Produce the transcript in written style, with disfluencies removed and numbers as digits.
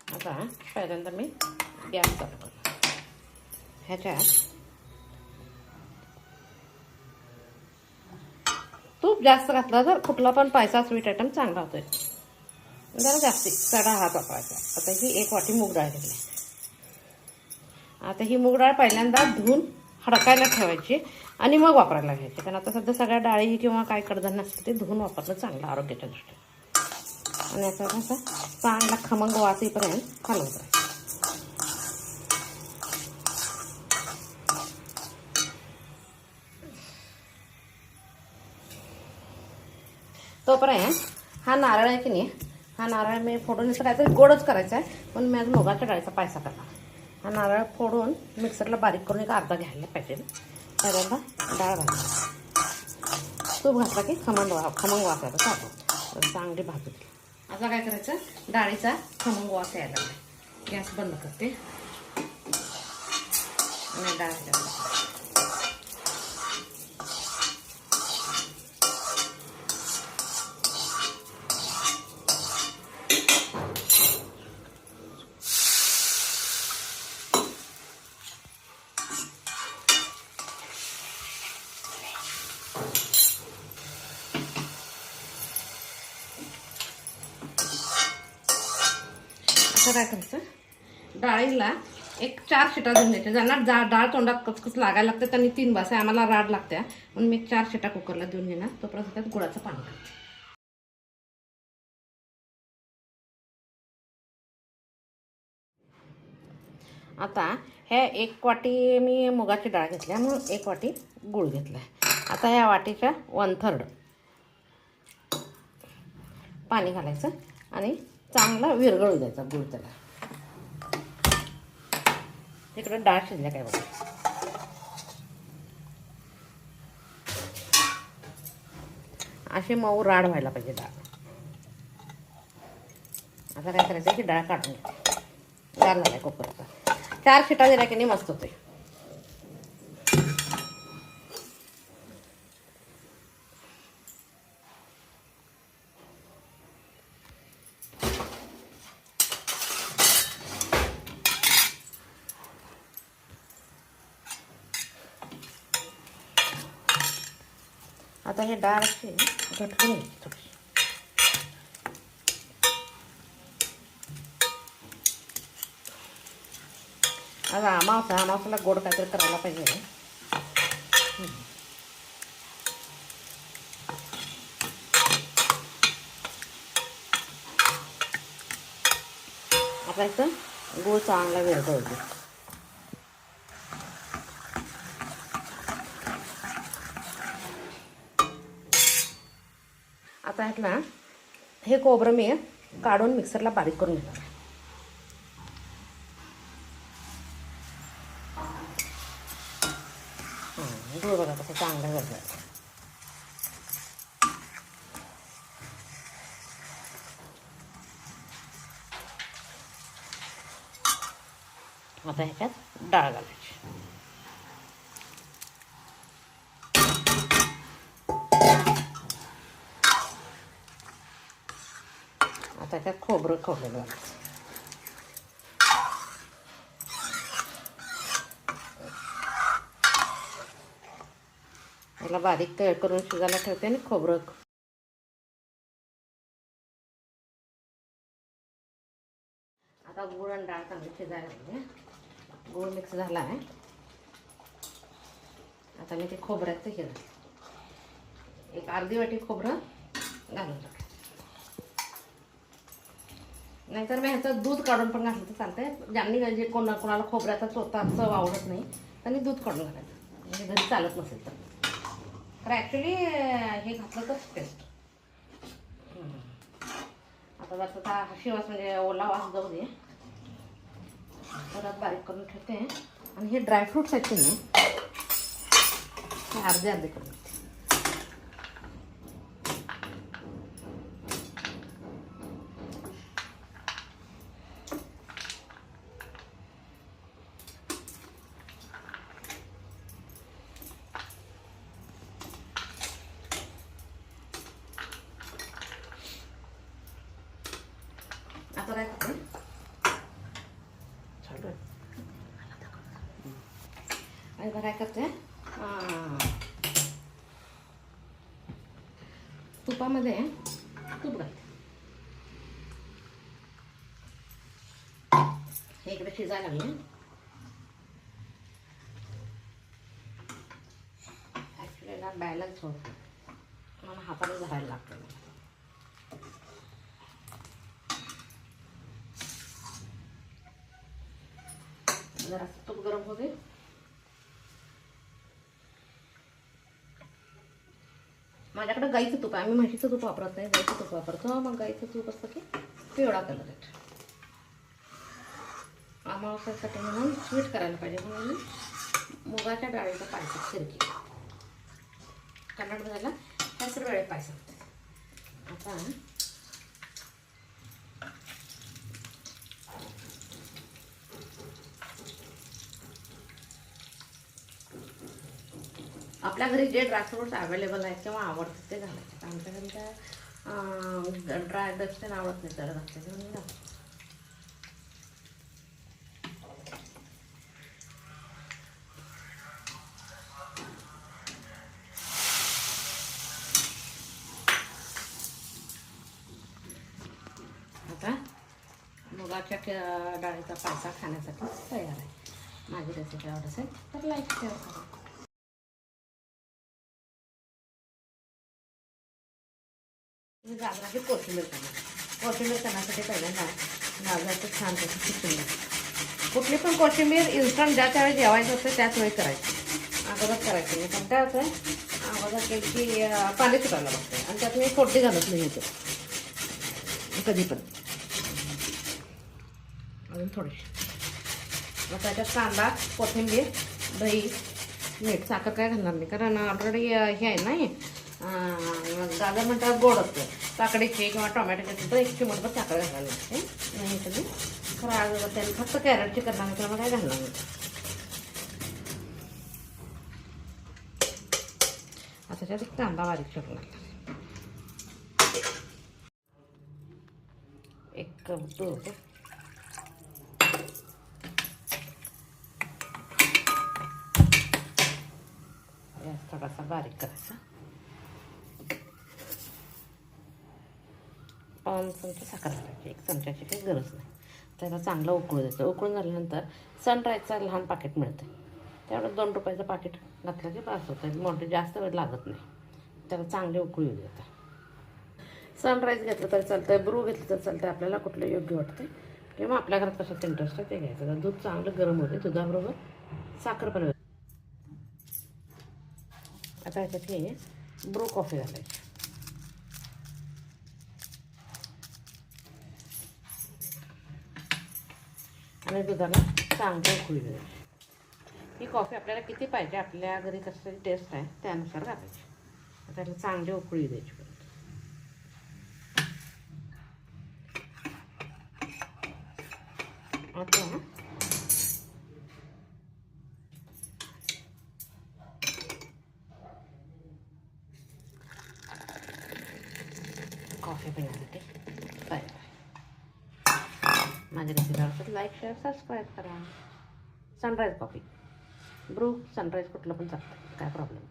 आता पहिल्यांदा मी गॅस चालू करतो. ह्याच्यात तूप जास्त घातलं तर कुठला पण पायसा स्वीट आयटम चांगला होतोय. जरा जास्ती सडा हात वापरायचा. आता ही 1 वाटी मूग डाळ घेतली. आता ही मूग डाळ पहिल्यांदा धुवून हडकायला ठेवायची आणि मग वापरायला घ्यायची. कारण आता सध्या सगळ्या डाळी किंवा काय कडधान्य असते ते धुवून वापरणं चांगलं आरोग्याच्या दृष्टीने. आणि याचा कसा चांगला खमंग वास येईपर्यंत हलवत राहायचं. तोपर्यंत हा नारळ आहे की नाही, हा नारळ मी फोडून असं काहीतरी गोडच करायचा आहे, पण मी आज मुगाच्या डाळीचा पायसा करणार. हा नारळ फोडून मिक्सरला बारीक करून एक अर्धा घ्यायला पाहिजे. पहिल्यांदा डाळ भाजायची. तूप घातला की खमंग वास यायला चालू चांगली भाजून. आता काय करायचं, डाळीचा खमंग वास यायला लागला. गॅस बंद करते आणि डाळ घालायची. आता काय करायचं, डाळीला एक 4 शिटा देऊन द्यायच्या. ज्यांना डाळ तोंडात कचकच लागायला लागते त्यांनी 3 बास आहे. आम्हाला राड लागते म्हणून मी 4 शिटा कुकरला देऊन घेणार. तोपर्यंत त्यात गुळाचं पाणी घालायचं. आता ह्या 1 वाटी मी मुगाची डाळ घेतली म्हणून 1 वाटी गूळ घेतला. आता ह्या वाटीच्या 1/3 पाणी घालायचं आणि चांगला विरघळू द्यायचा गूळ त्याला. तिकडं डाळ शिजल्या काय बघा. अशी मऊ राड व्हायला पाहिजे डाळ. आता काय करायचं की डाळ काढून घ्यायची. गार झालाय कुकरचा. 4 शिटा दिल्या की नाही मस्त होते. आता हे डाळ अशी घटकून घ्यायची थोडीशी. आता अमावस्याला गोड काहीतरी करायला पाहिजे. आता इथं गूळ चांगला विरघळतो. आता ह्यातला हे खोबरं मी काढून मिक्सरला बारीक करून घेणार. गूळ बघा कसं चांगलं विरघळतं. आता ह्याच्यात डाळ घालायची. आता ह्याच्यात खोबरं घालायचं. याला बारीक करून शिजायला ठेवते आणि खोबरं. आता गूळ आणि डाळ चांगली शिजायला लागली. गूळ मिक्स झाला आहे. आता मी ते खोबऱ्याचं हे एक अर्धी वाटी खोबरं घालून टाकते. नाहीतर मी ह्याचं दूध काढून पण घातलं तर चालतंय. ज्यांनी जे कोणाला खोबऱ्याचा चव आवडत नाही त्यांनी दूध काढून घालायचं, म्हणजे घरी चालत नसेल तर ॲक्च्युली हे घातलं तर टेस्ट. आता जर आता शिवास म्हणजे ओला वास जाऊ दे. परत बारीक करून ठेवते. आणि हे ड्रायफ्रूट्स आहेत की नाही हे अर्धे अर्धे करून घेते. आता काय करते, एकदा काय करते, तुपामध्ये तूप घालते. हे इकडे शिजायला लागले. ॲक्च्युली ना बॅलन्स होत मला हाताने धरायला लागतं. जरा तूप गरम होते. माझ्याकडे गाईचं तूप आहे. आम्ही म्हशीचं तूप वापरत नाही, गाईचं तूप वापरतो. मग गाईचं तूप असतं की पिवळा कलर येतो. अमावस्यासाठी म्हणून स्वीट करायला पाहिजे म्हणून मुगाच्या डाळीचा पायसा खिरकी कन्नड झाला ಹೆಸರು ಬೇಳೆ पायसा. आता आपल्या घरी जे ड्रायफ्रूट्स अवेलेबल आहेत किंवा आवडतात ते घालायचे. आमच्या घरी काय ड्राय डस्ट आवडत नाही, तर घातले म्हणून घालते. आता मुगाच्या डाळीचा पायसा खाण्यासाठी तयार आहे. माझी रेसिपी आवडत असेल तर लाईक शेअर करा. गाजराची कोशिंबीर करण्यासाठी पहिल्यांदा गाजराचं छान त्याची खिचून कुठली पण कोशिंबीर इन्स्टंट ज्या त्यावेळी जेवायचं असतं त्याच वेळी करायची, अगोदर करायची नाही. पण काय होतं, अगोदर त्याची पाणी सुटायला बघते आणि त्यात मी फोडणी घालत नाही येतो कधी पण. अजून थोडीशी मग त्याच्यात कांदा, कोथिंबीर, दही, मीठ, साखर काय घालणार नाही कारण ऑलरेडी हे आहे ना. गाजर म्हणतात गोड असतं, काकडीची किंवा टोमॅटोची तर एक चिमटभर साखर घालायला लागते. नाही कधी खरं आज त्यांनी फक्त कॅरेटची करणार नाही, त्यामुळे काय घालणार नाही. आता त्याच्यात कांदा बारीक चिरून एक कप दूध, थोडासा बारीक करायचा, 5 चमचे साखर घालायची. 1 चमच्याची काही गरज नाही. त्याला चांगलं उकळू द्यायचं. उकळून झाल्यानंतर सनराईजचा लहान पाकिट मिळतं, त्यावेळेस 2 रुपयाचं पाकिट घातलं की पास होतं. मोठे जास्त वेळ लागत नाही. त्याला चांगले उकळू देतं. सनराईज घेतलं तरी चालतं, ब्रू घेतलं तरी चालतं, आपल्याला कुठलं योग्य वाटतं किंवा आपल्या घरात कशात इंटरेस्ट आहे ते घ्यायचं. दूध चांगलं गरम होते, दुधाबरोबर साखर पण. आता ह्याच्यात हे ब्रू कॉफी घालायची आणि दुधाला चांगलं उकळी द्यायची. ही कॉफी आपल्याला किती पाहिजे, आपल्या घरी कसली टेस्ट आहे त्यानुसार घालायची. त्याला चांगली उकळी द्यायची. आता कॉफी पिण्यासाठी तयार आहे. माझ्या रेसिपी आवडतात लाईक शेअर सबस्क्राईब करा. सनराईज कॉफी, ब्रू, सनराईज कुठलं पण चालतं, काय प्रॉब्लेम.